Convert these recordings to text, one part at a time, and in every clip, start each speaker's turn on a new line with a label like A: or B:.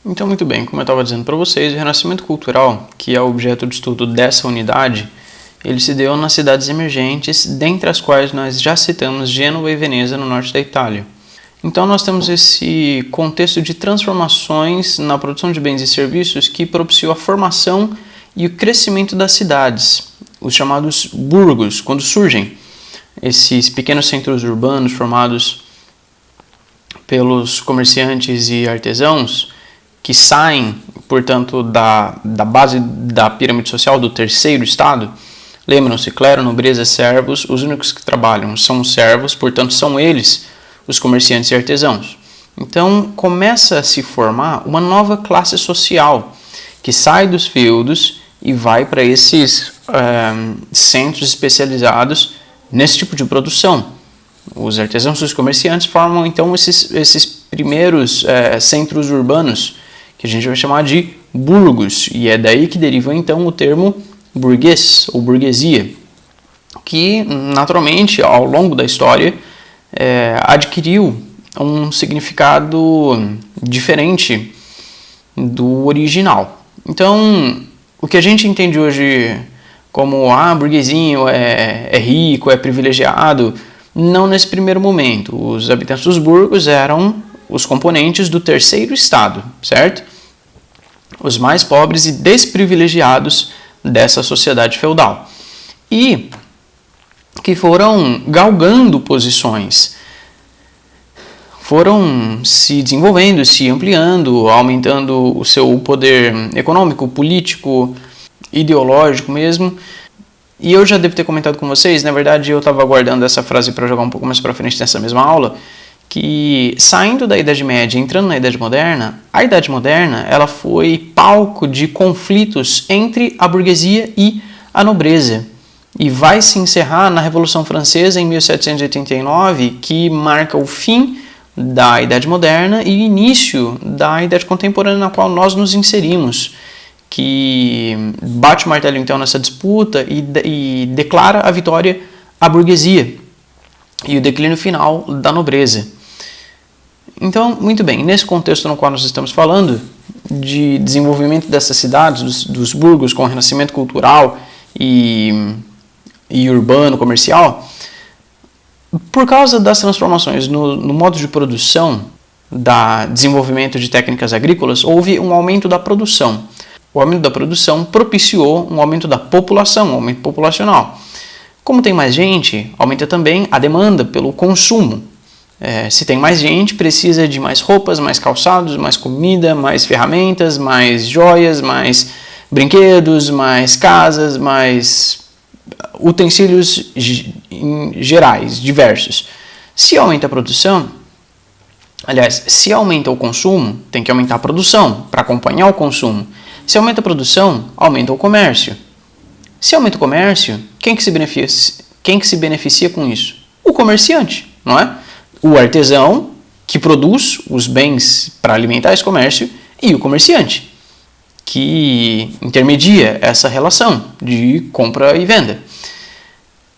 A: Então, muito bem, como eu estava dizendo para vocês, o renascimento cultural, que é o objeto de estudo dessa unidade, ele se deu nas cidades emergentes, dentre as quais nós já citamos Gênova e Veneza, no norte da Itália. Então, nós temos esse contexto de transformações na produção de bens e serviços que propiciou a formação e o crescimento das cidades, os chamados burgos, quando surgem esses pequenos centros urbanos formados pelos comerciantes e artesãos, que saem, portanto, da base da pirâmide social do terceiro estado. Lembram-se, clero, nobreza, servos, os únicos que trabalham são os servos, portanto, são eles os comerciantes e artesãos. Então, começa a se formar uma nova classe social, que sai dos feudos e vai para esses centros especializados nesse tipo de produção. Os artesãos e os comerciantes formam, então, esses primeiros centros urbanos, que a gente vai chamar de burgos, e é daí que deriva então o termo burguês ou burguesia, que naturalmente ao longo da história adquiriu um significado diferente do original. Então, o que a gente entende hoje como burguesinho é rico, é privilegiado, não nesse primeiro momento. Os habitantes dos burgos eram os componentes do terceiro estado, certo? Os mais pobres e desprivilegiados dessa sociedade feudal. E que foram galgando posições, foram se desenvolvendo, se ampliando, aumentando o seu poder econômico, político, ideológico mesmo. E eu já devo ter comentado com vocês, na verdade eu estava aguardando essa frase para jogar um pouco mais para frente nessa mesma aula, que saindo da Idade Média e entrando na Idade Moderna, a Idade Moderna ela foi palco de conflitos entre a burguesia e a nobreza. E vai se encerrar na Revolução Francesa em 1789, que marca o fim da Idade Moderna e início da Idade Contemporânea na qual nós nos inserimos, que bate o martelo então nessa disputa e declara a vitória à burguesia e o declínio final da nobreza. Então, muito bem, nesse contexto no qual nós estamos falando, de desenvolvimento dessas cidades, dos burgos com renascimento cultural e urbano, comercial, por causa das transformações no modo de produção, desenvolvimento de técnicas agrícolas, houve um aumento da produção. O aumento da produção propiciou um aumento da população, um aumento populacional. Como tem mais gente, aumenta também a demanda pelo consumo. Se tem mais gente, precisa de mais roupas, mais calçados, mais comida, mais ferramentas, mais joias, mais brinquedos, mais casas, mais utensílios gerais, diversos. Se aumenta a produção, aliás, se aumenta o consumo, tem que aumentar a produção para acompanhar o consumo. Se aumenta a produção, aumenta o comércio. Se aumenta o comércio, quem que se beneficia com isso? O comerciante, não é? O artesão que produz os bens para alimentar esse comércio e o comerciante que intermedia essa relação de compra e venda.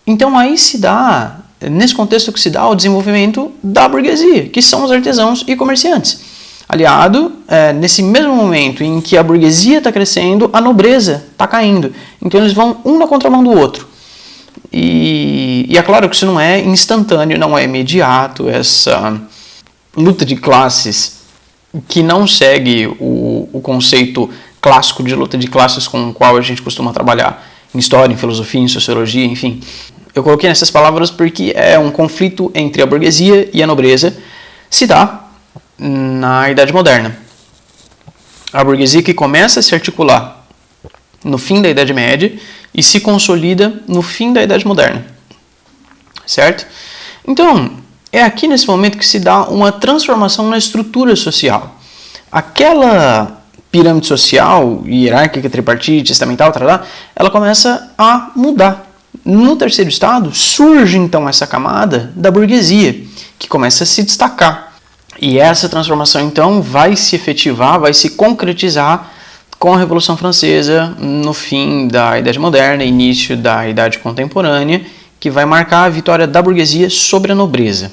A: Então aí se dá, nesse contexto que se dá o desenvolvimento da burguesia, que são os artesãos e comerciantes. Aliado, nesse mesmo momento em que a burguesia está crescendo, a nobreza está caindo. Então eles vão um na contramão do outro. E é claro que isso não é instantâneo, não é imediato, essa luta de classes que não segue o conceito clássico de luta de classes com o qual a gente costuma trabalhar em história, em filosofia, em sociologia, enfim. Eu coloquei nessas palavras porque é um conflito entre a burguesia e a nobreza, se dá na Idade Moderna. A burguesia que começa a se articular no fim da Idade Média e se consolida no fim da Idade Moderna. Certo? Então, é aqui nesse momento que se dá uma transformação na estrutura social. Aquela pirâmide social, hierárquica, tripartite, estamental, ela começa a mudar. No terceiro estado, surge então essa camada da burguesia, que começa a se destacar. E essa transformação então vai se efetivar, vai se concretizar com a Revolução Francesa no fim da Idade Moderna, início da Idade Contemporânea, que vai marcar a vitória da burguesia sobre a nobreza.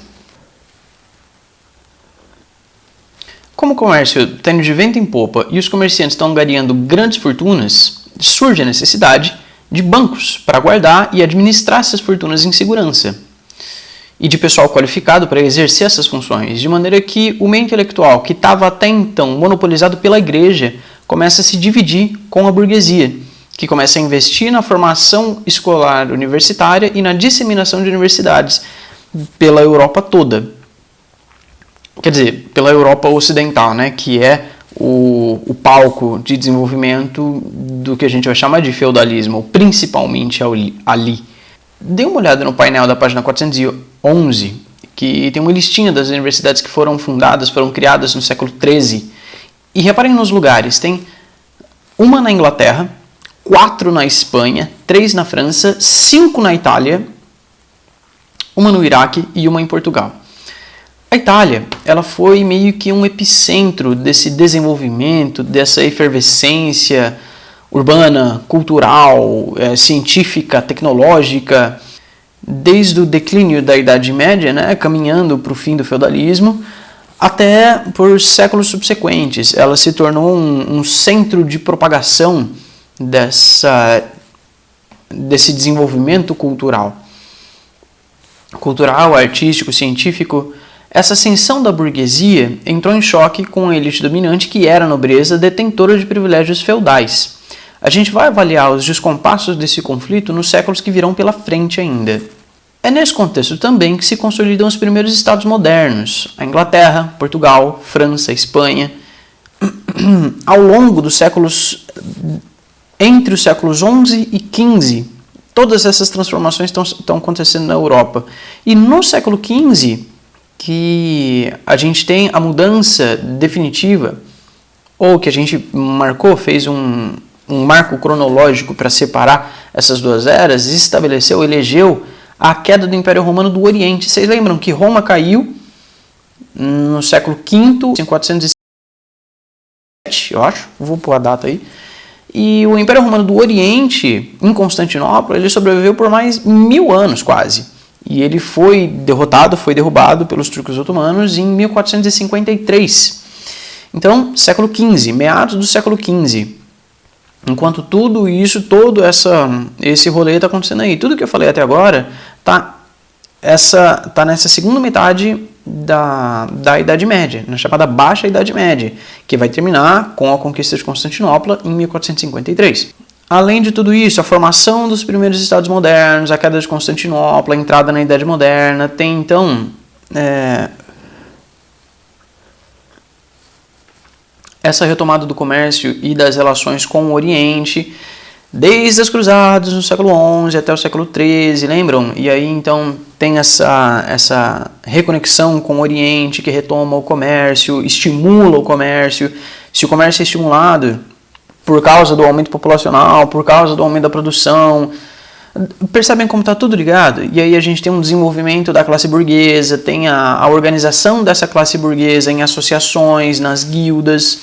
A: Como o comércio está indo de vento em popa e os comerciantes estão angariando grandes fortunas, surge a necessidade de bancos para guardar e administrar essas fortunas em segurança, e de pessoal qualificado para exercer essas funções, de maneira que o meio intelectual, que estava até então monopolizado pela igreja, começa a se dividir com a burguesia, que começa a investir na formação escolar universitária e na disseminação de universidades pela Europa toda. Quer dizer, pela Europa ocidental, né, que é o palco de desenvolvimento do que a gente vai chamar de feudalismo, principalmente ali. Dê uma olhada no painel da página 411, que tem uma listinha das universidades que foram fundadas, foram criadas no século XIII. E reparem nos lugares, tem uma na Inglaterra, 4 na Espanha, 3 na França, 5 na Itália, uma no Iraque e uma em Portugal. A Itália, ela foi meio que um epicentro desse desenvolvimento, dessa efervescência urbana, cultural, científica, tecnológica, desde o declínio da Idade Média, né, caminhando para o fim do feudalismo, até por séculos subsequentes. Ela se tornou um centro de propagação desse desenvolvimento cultural, artístico, científico. Essa ascensão da burguesia entrou em choque com a elite dominante, que era a nobreza detentora de privilégios feudais. A gente vai avaliar os descompassos desse conflito nos séculos que virão pela frente ainda. É nesse contexto também que se consolidam os primeiros estados modernos, a Inglaterra, Portugal, França, Espanha. Ao longo dos séculos, entre os séculos XI e XV, todas essas transformações estão acontecendo na Europa. E no século XV, que a gente tem a mudança definitiva, ou que a gente marcou, fez um marco cronológico para separar essas duas eras, estabeleceu, elegeu a queda do Império Romano do Oriente. Vocês lembram que Roma caiu no século V, em 407, eu acho, vou pôr a data aí, e o Império Romano do Oriente, em Constantinopla, ele sobreviveu por mais 1000 anos quase. E ele foi derrubado pelos turcos otomanos em 1453. Então, século XV, meados do século XV. Enquanto tudo isso, esse rolê está acontecendo aí. Tudo que eu falei até agora tá nessa segunda metade da Idade Média, na chamada Baixa Idade Média, que vai terminar com a conquista de Constantinopla em 1453. Além de tudo isso, a formação dos primeiros estados modernos, a queda de Constantinopla, a entrada na Idade Moderna, tem então essa retomada do comércio e das relações com o Oriente, desde as cruzadas no século XI até o século XIII, lembram? E aí então tem essa reconexão com o Oriente que retoma o comércio, estimula o comércio. Se o comércio é estimulado por causa do aumento populacional, por causa do aumento da produção, percebem como está tudo ligado? E aí a gente tem um desenvolvimento da classe burguesa, tem a organização dessa classe burguesa em associações, nas guildas,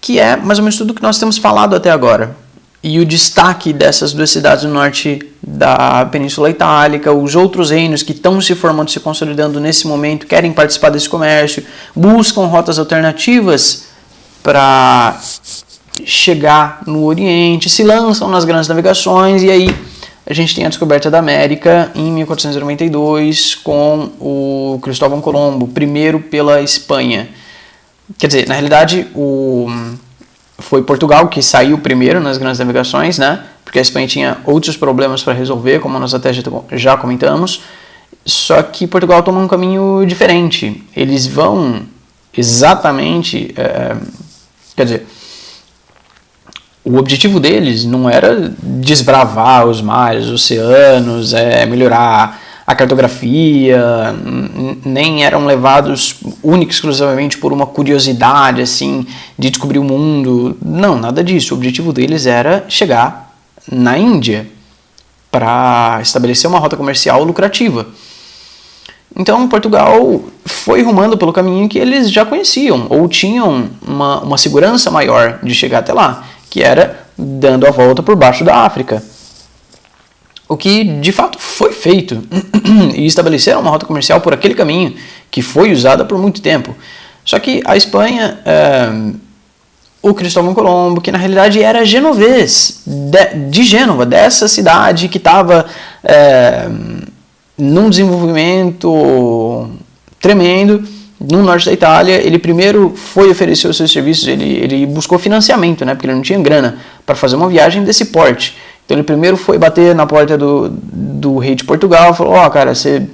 A: que é mais ou menos tudo que nós temos falado até agora. E o destaque dessas duas cidades no norte da Península Itálica, os outros reinos que estão se formando, se consolidando nesse momento, querem participar desse comércio, buscam rotas alternativas para chegar no Oriente, se lançam nas grandes navegações, e aí a gente tem a descoberta da América em 1492 com o Cristóvão Colombo, primeiro pela Espanha. Quer dizer, na realidade, foi Portugal que saiu primeiro nas grandes navegações, né? Porque a Espanha tinha outros problemas para resolver, como nós até já comentamos. Só que Portugal toma um caminho diferente. Eles vão exatamente... quer dizer, o objetivo deles não era desbravar os mares, os oceanos, melhorar a cartografia, nem eram levados única e exclusivamente por uma curiosidade assim de descobrir o mundo. Não, nada disso. O objetivo deles era chegar na Índia para estabelecer uma rota comercial lucrativa. Então Portugal foi rumando pelo caminho que eles já conheciam, ou tinham uma segurança maior de chegar até lá, que era dando a volta por baixo da África. O que de fato foi feito, e estabeleceram uma rota comercial por aquele caminho, que foi usada por muito tempo. Só que a Espanha, o Cristóvão Colombo, que na realidade era genovês, de Gênova, dessa cidade que estava num desenvolvimento tremendo no norte da Itália, ele primeiro foi oferecer os seus serviços, ele buscou financiamento, né, porque ele não tinha grana para fazer uma viagem desse porte. Então ele primeiro foi bater na porta do rei de Portugal e falou: cara, você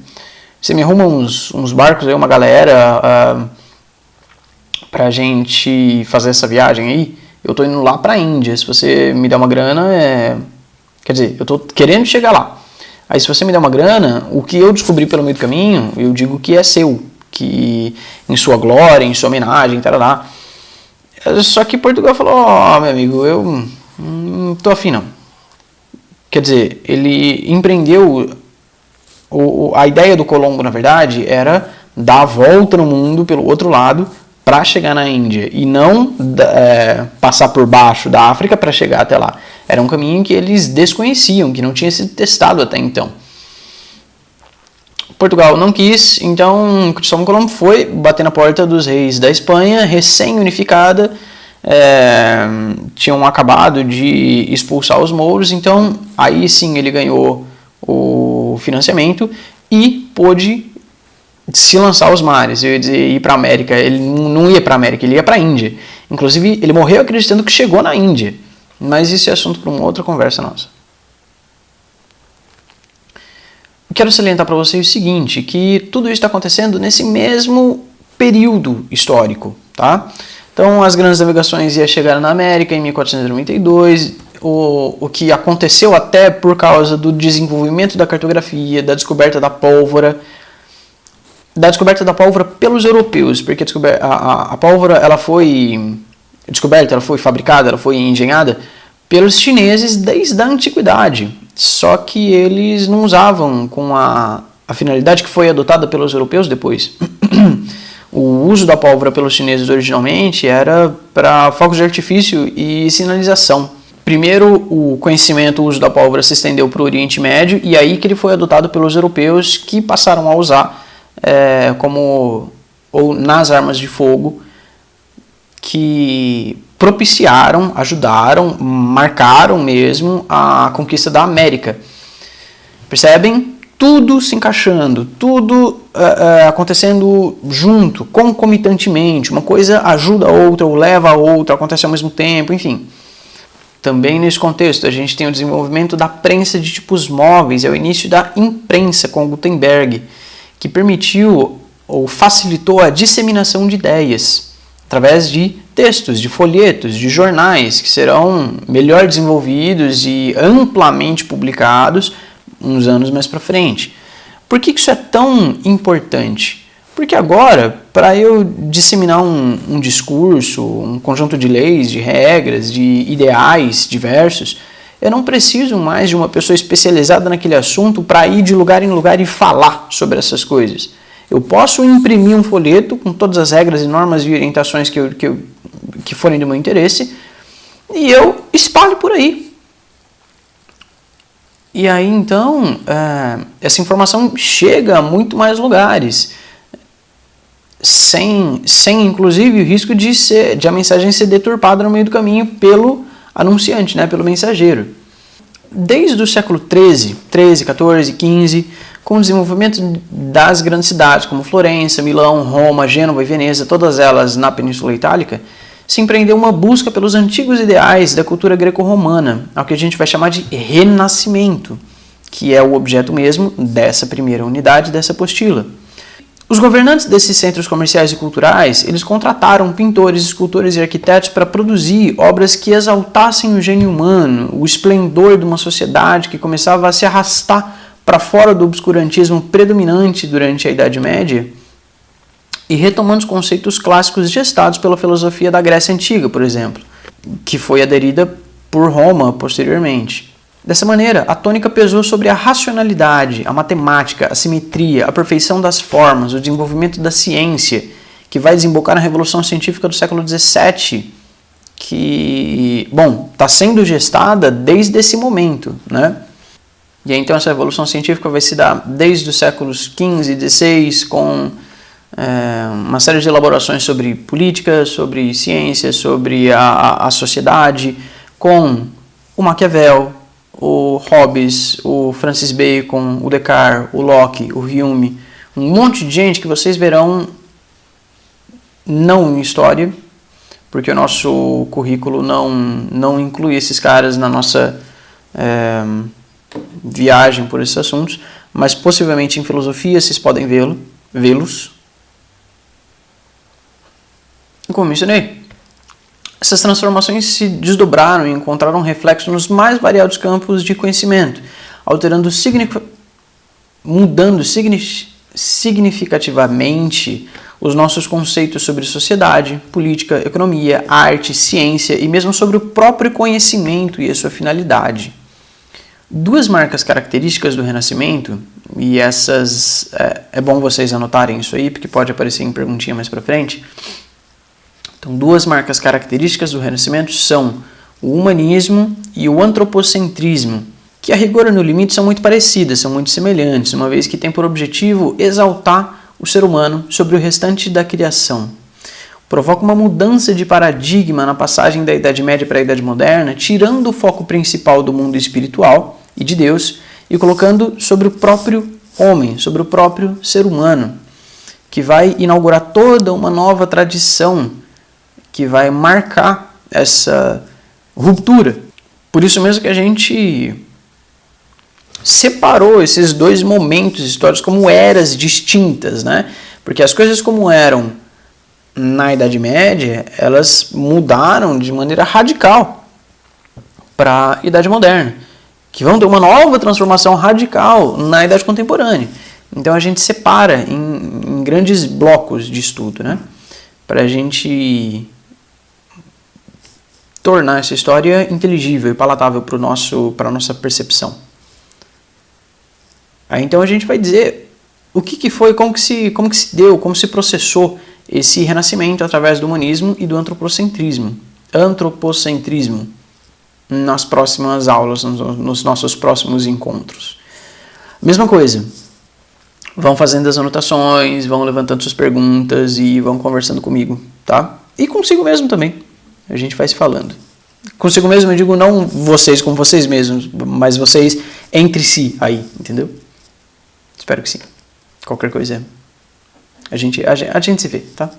A: me arruma uns barcos aí, uma galera, pra gente fazer essa viagem aí? Eu tô indo lá pra Índia, se você me der uma grana, quer dizer, eu tô querendo chegar lá. Aí se você me der uma grana, o que eu descobri pelo meio do caminho, eu digo que é seu, que em sua glória, em sua homenagem, tarará. Só que Portugal falou: meu amigo, eu não tô afim não. Quer dizer, ele empreendeu, a ideia do Colombo, na verdade, era dar a volta no mundo pelo outro lado para chegar na Índia, e não passar por baixo da África para chegar até lá. Era um caminho que eles desconheciam, que não tinha sido testado até então. Portugal não quis, então Cristóvão Colombo foi bater na porta dos reis da Espanha, recém-unificada, tinham acabado de expulsar os mouros, então aí sim ele ganhou o financiamento e pôde se lançar aos mares, eu ia dizer, ir para a América. Ele não ia para a América, ele ia para a Índia. Inclusive, ele morreu acreditando que chegou na Índia, mas isso é assunto para uma outra conversa nossa. Quero salientar para vocês o seguinte, que tudo isso está acontecendo nesse mesmo período histórico, tá? Então, as grandes navegações iam chegar na América em 1492, o que aconteceu até por causa do desenvolvimento da cartografia, da descoberta da pólvora pelos europeus, porque a pólvora ela foi descoberta, ela foi fabricada, ela foi engenhada pelos chineses desde a antiguidade, só que eles não usavam com a finalidade que foi adotada pelos europeus depois. O uso da pólvora pelos chineses originalmente era para fogos de artifício e sinalização. Primeiro, o conhecimento, o uso da pólvora se estendeu para o Oriente Médio, e aí que ele foi adotado pelos europeus, que passaram a usar ou nas armas de fogo, que propiciaram, ajudaram, marcaram mesmo a conquista da América. Percebem? Tudo se encaixando, tudo acontecendo junto, concomitantemente. Uma coisa ajuda a outra ou leva a outra, acontece ao mesmo tempo, enfim. Também nesse contexto, a gente tem o desenvolvimento da prensa de tipos móveis, é o início da imprensa com Gutenberg, que permitiu ou facilitou a disseminação de ideias através de textos, de folhetos, de jornais, que serão melhor desenvolvidos e amplamente publicados uns anos mais para frente. Por que isso é tão importante? Porque agora, para eu disseminar um discurso, um conjunto de leis, de regras, de ideais diversos, eu não preciso mais de uma pessoa especializada naquele assunto para ir de lugar em lugar e falar sobre essas coisas. Eu posso imprimir um folheto com todas as regras e normas e orientações que forem do meu interesse e eu espalho por aí. E aí então essa informação chega a muito mais lugares, sem inclusive o risco de a mensagem ser deturpada no meio do caminho pelo anunciante, né, pelo mensageiro. Desde o século XIII, 14, 15, com o desenvolvimento das grandes cidades como Florença, Milão, Roma, Gênova e Veneza, todas elas na Península Itálica, se empreendeu uma busca pelos antigos ideais da cultura greco-romana, ao que a gente vai chamar de renascimento, que é o objeto mesmo dessa primeira unidade dessa apostila. Os governantes desses centros comerciais e culturais, eles contrataram pintores, escultores e arquitetos para produzir obras que exaltassem o gênio humano, o esplendor de uma sociedade que começava a se arrastar para fora do obscurantismo predominante durante a Idade Média, e retomando os conceitos clássicos gestados pela filosofia da Grécia Antiga, por exemplo, que foi aderida por Roma posteriormente. Dessa maneira, a tônica pesou sobre a racionalidade, a matemática, a simetria, a perfeição das formas, o desenvolvimento da ciência, que vai desembocar na Revolução Científica do século XVII, que, está sendo gestada desde esse momento, né? E aí, então essa Revolução Científica vai se dar desde os séculos XV e XVI, com uma série de elaborações sobre política, sobre ciência, sobre a sociedade, com o Maquiavel, o Hobbes, o Francis Bacon, o Descartes, o Locke, o Hume, um monte de gente que vocês verão não em história, porque o nosso currículo não inclui esses caras na nossa viagem por esses assuntos, mas possivelmente em filosofia vocês podem vê-los. Como mencionei, essas transformações se desdobraram e encontraram reflexo nos mais variados campos de conhecimento, mudando significativamente os nossos conceitos sobre sociedade, política, economia, arte, ciência e mesmo sobre o próprio conhecimento e a sua finalidade. Duas marcas características do Renascimento, e essas é bom vocês anotarem isso aí, porque pode aparecer em perguntinha mais pra frente. Então, duas marcas características do Renascimento são o humanismo e o antropocentrismo, que a rigor e no limite são muito parecidas, são muito semelhantes, uma vez que têm por objetivo exaltar o ser humano sobre o restante da criação. Provoca uma mudança de paradigma na passagem da Idade Média para a Idade Moderna, tirando o foco principal do mundo espiritual e de Deus e colocando sobre o próprio homem, sobre o próprio ser humano, que vai inaugurar toda uma nova tradição que vai marcar essa ruptura. Por isso mesmo que a gente separou esses dois momentos históricos como eras distintas, né? Porque as coisas como eram na Idade Média, elas mudaram de maneira radical para a Idade Moderna, que vão ter uma nova transformação radical na Idade Contemporânea. Então a gente separa em grandes blocos de estudo, né? Para a gente tornar essa história inteligível e palatável para a nossa percepção. Aí então a gente vai dizer o que foi, como que se deu, como se processou esse renascimento através do humanismo e do antropocentrismo nas próximas aulas, nos nossos próximos encontros. Mesma coisa, vão fazendo as anotações, vão levantando suas perguntas e vão conversando comigo, tá? E consigo mesmo também, a gente vai se falando. Consigo mesmo eu digo não vocês com vocês mesmos, mas vocês entre si aí, entendeu? Espero que sim. Qualquer coisa, a gente se vê, tá?